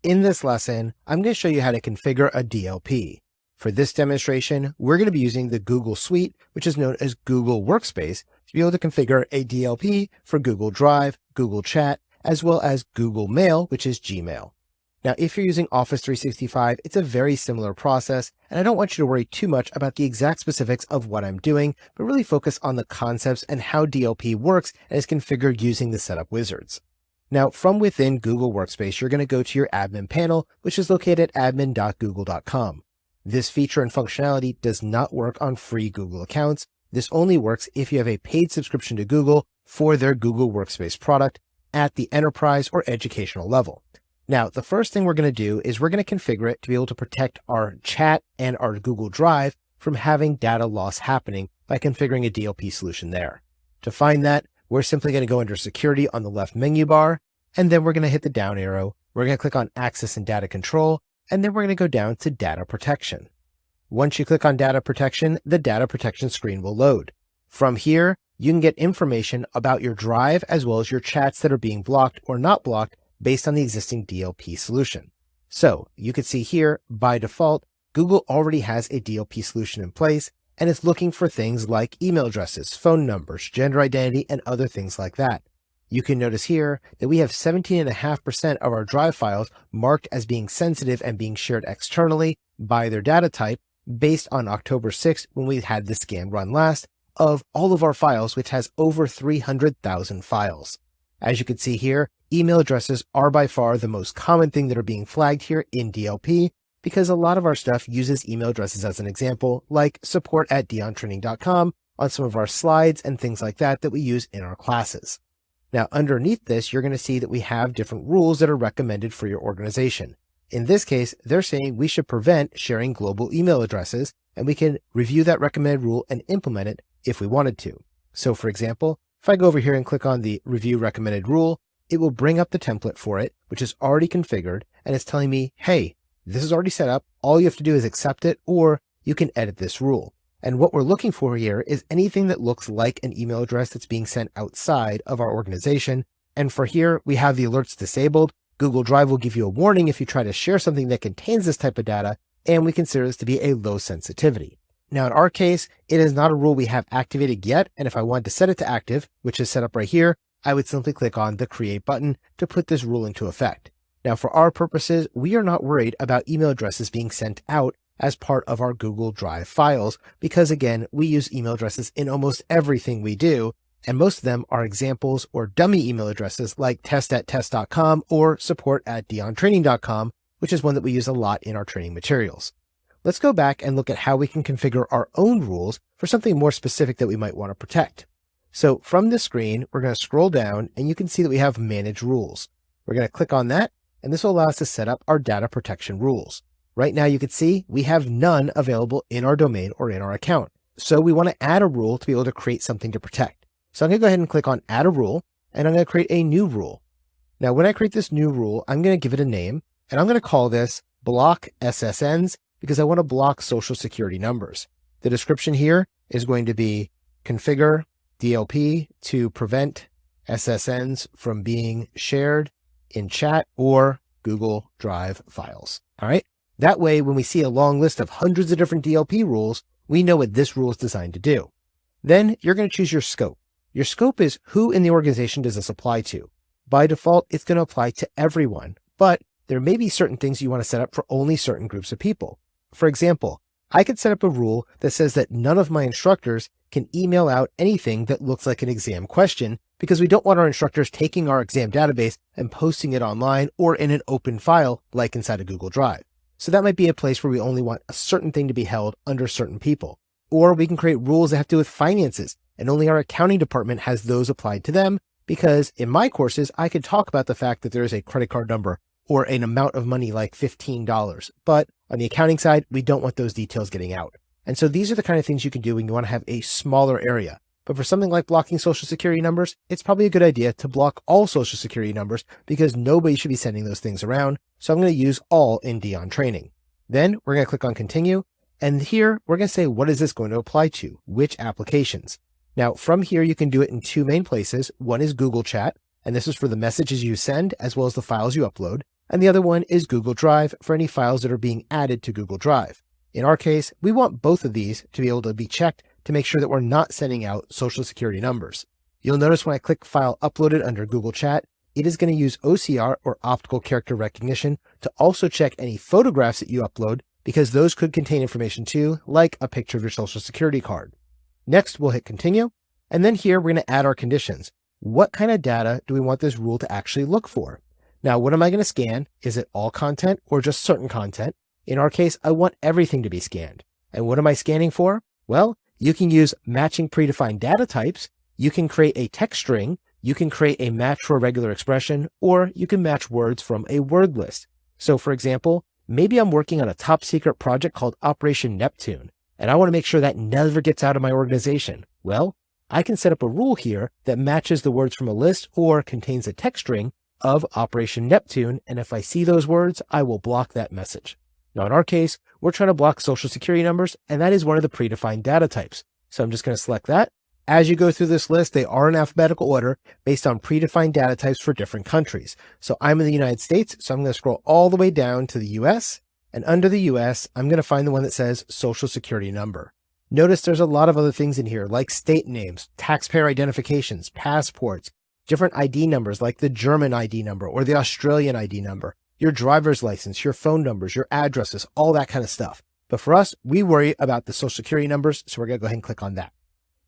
In this lesson, I'm going to show you how to configure a DLP. For this demonstration, we're going to be using the Google Suite, which is known as Google Workspace, to be able to configure a DLP for Google Drive, Google Chat, as well as Google Mail, which is Gmail. Now, if you're using Office 365, it's a very similar process, and I don't want you to worry too much about the exact specifics of what I'm doing, but really focus on the concepts and how DLP works and is configured using the setup wizards. Now, from within Google Workspace, you're going to go to your admin panel, which is located at admin.google.com. This feature and functionality does not work on free Google accounts. This only works if you have a paid subscription to Google for their Google Workspace product at the enterprise or educational level. Now, the first thing we're going to do is we're going to configure it to be able to protect our chat and our Google Drive from having data loss happening by configuring a DLP solution there. To find that, we're simply going to go under Security on the left menu bar, and then we're going to hit the down arrow. We're going to click on Access and Data Control, and then we're going to go down to Data Protection. Once you click on Data Protection, the Data Protection screen will load. From here, you can get information about your drive as well as your chats that are being blocked or not blocked based on the existing DLP solution. So you can see here, by default, Google already has a DLP solution in place, and it's looking for things like email addresses, phone numbers, gender identity, and other things like that. You can notice here that we have 17.5% of our drive files marked as being sensitive and being shared externally by their data type based on October 6th when we had the scan run last of all of our files, which has over 300,000 files. As you can see here, email addresses are by far the most common thing that are being flagged here in DLP, because a lot of our stuff uses email addresses as an example, like support@diontraining.com on some of our slides and things like that we use in our classes. Now, underneath this, you're going to see that we have different rules that are recommended for your organization. In this case, they're saying we should prevent sharing global email addresses, and we can review that recommended rule and implement it if we wanted to. So for example, if I go over here and click on the Review Recommended Rule, it will bring up the template for it, which is already configured, and it's telling me, hey, this is already set up. All you have to do is accept it, or you can edit this rule. And what we're looking for here is anything that looks like an email address that's being sent outside of our organization. And for here, we have the alerts disabled. Google Drive will give you a warning if you try to share something that contains this type of data, and we consider this to be a low sensitivity. Now, in our case, it is not a rule we have activated yet. And if I wanted to set it to active, which is set up right here, I would simply click on the Create button to put this rule into effect. Now, for our purposes, we are not worried about email addresses being sent out as part of our Google Drive files, because again, we use email addresses in almost everything we do, and most of them are examples or dummy email addresses like test@test.com or support@diontraining.com, which is one that we use a lot in our training materials. Let's go back and look at how we can configure our own rules for something more specific that we might want to protect. So from this screen, we're going to scroll down and you can see that we have Manage Rules. We're going to click on that, and this will allow us to set up our data protection rules. Right now, you can see we have none available in our domain or in our account. So we want to add a rule to be able to create something to protect. So I'm going to go ahead and click on Add a Rule, and I'm going to create a new rule. Now, when I create this new rule, I'm going to give it a name, and I'm going to call this Block SSNs because I want to block social security numbers. The description here is going to be configure DLP to prevent SSNs from being shared in chat or Google Drive files. All right. That way, when we see a long list of hundreds of different DLP rules, we know what this rule is designed to do. Then you're going to choose your scope. Your scope is who in the organization does this apply to. By default, it's going to apply to everyone, but there may be certain things you want to set up for only certain groups of people. For example, I could set up a rule that says that none of my instructors can email out anything that looks like an exam question, because we don't want our instructors taking our exam database and posting it online or in an open file like inside of Google Drive. So that might be a place where we only want a certain thing to be held under certain people. Or we can create rules that have to do with finances, and only our accounting department has those applied to them, because in my courses, I could talk about the fact that there is a credit card number or an amount of money like $15. But on the accounting side, we don't want those details getting out. And so these are the kind of things you can do when you want to have a smaller area. But for something like blocking social security numbers, it's probably a good idea to block all social security numbers because nobody should be sending those things around. So I'm going to use all in Dion Training. Then we're going to click on Continue. And here we're going to say, what is this going to apply to? Which applications? Now from here, you can do it in two main places. One is Google Chat, and this is for the messages you send as well as the files you upload. and the other one is Google Drive for any files that are being added to Google Drive. In our case, we want both of these to be able to be checked to make sure that we're not sending out social security numbers. You'll notice when I click File Uploaded under Google Chat, it is going to use OCR or optical character recognition to also check any photographs that you upload, because those could contain information too, like a picture of your social security card. Next, we'll hit Continue, and then here we're going to add our conditions. What kind of data do we want this rule to actually look for? Now, what am I going to scan? Is it all content or just certain content? In our case, I want everything to be scanned. And what am I scanning for? Well, you can use matching predefined data types. You can create a text string. You can create a match for a regular expression, or you can match words from a word list. So for example, maybe I'm working on a top secret project called Operation Neptune, and I want to make sure that never gets out of my organization. Well, I can set up a rule here that matches the words from a list or contains a text string of Operation Neptune, and if I see those words, I will block that message. Now in our case, we're trying to block social security numbers, and that is one of the predefined data types. So I'm just going to select that. As you go through this list, they are in alphabetical order based on predefined data types for different countries. So I'm in the United States, so I'm going to scroll all the way down to the US, and under the US, I'm going to find the one that says social security number. Notice there's a lot of other things in here, like state names, taxpayer identifications, passports, different ID numbers like the German ID number or the Australian ID number, your driver's license, your phone numbers, your addresses, all that kind of stuff. But for us, we worry about the social security numbers, so we're going to go ahead and click on that.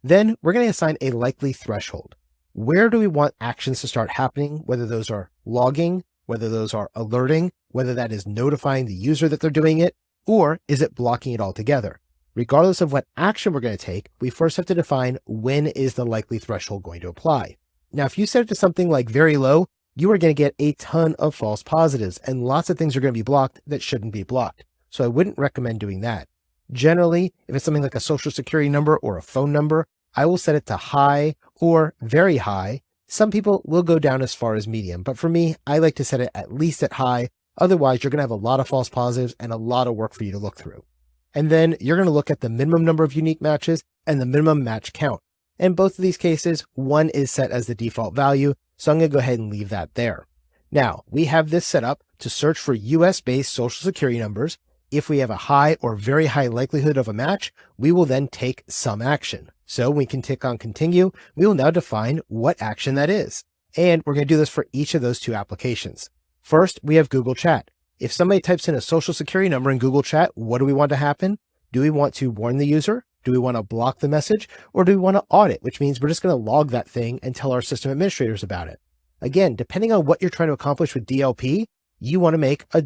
Then we're going to assign a likely threshold. Where do we want actions to start happening, whether those are logging, whether those are alerting, whether that is notifying the user that they're doing it, or is it blocking it altogether? Regardless of what action we're going to take, we first have to define when is the likely threshold going to apply. Now, if you set it to something like very low, you are going to get a ton of false positives, and lots of things are going to be blocked that shouldn't be blocked. So I wouldn't recommend doing that. Generally, if it's something like a social security number or a phone number, I will set it to high or very high. Some people will go down as far as medium, but for me, I like to set it at least at high. Otherwise, you're going to have a lot of false positives and a lot of work for you to look through. And then you're going to look at the minimum number of unique matches and the minimum match count. In both of these cases, 1 is set as the default value, so I'm going to go ahead and leave that there. Now, we have this set up to search for US-based social security numbers. If we have a high or very high likelihood of a match, we will then take some action. So we can tick on continue. We will now define what action that is. And we're going to do this for each of those two applications. First, we have Google Chat. If somebody types in a social security number in Google Chat, what do we want to happen? Do we want to warn the user? Do we want to block the message? Or do we want to audit, which means we're just going to log that thing and tell our system administrators about it? Again, depending on what you're trying to accomplish with DLP, you want to make a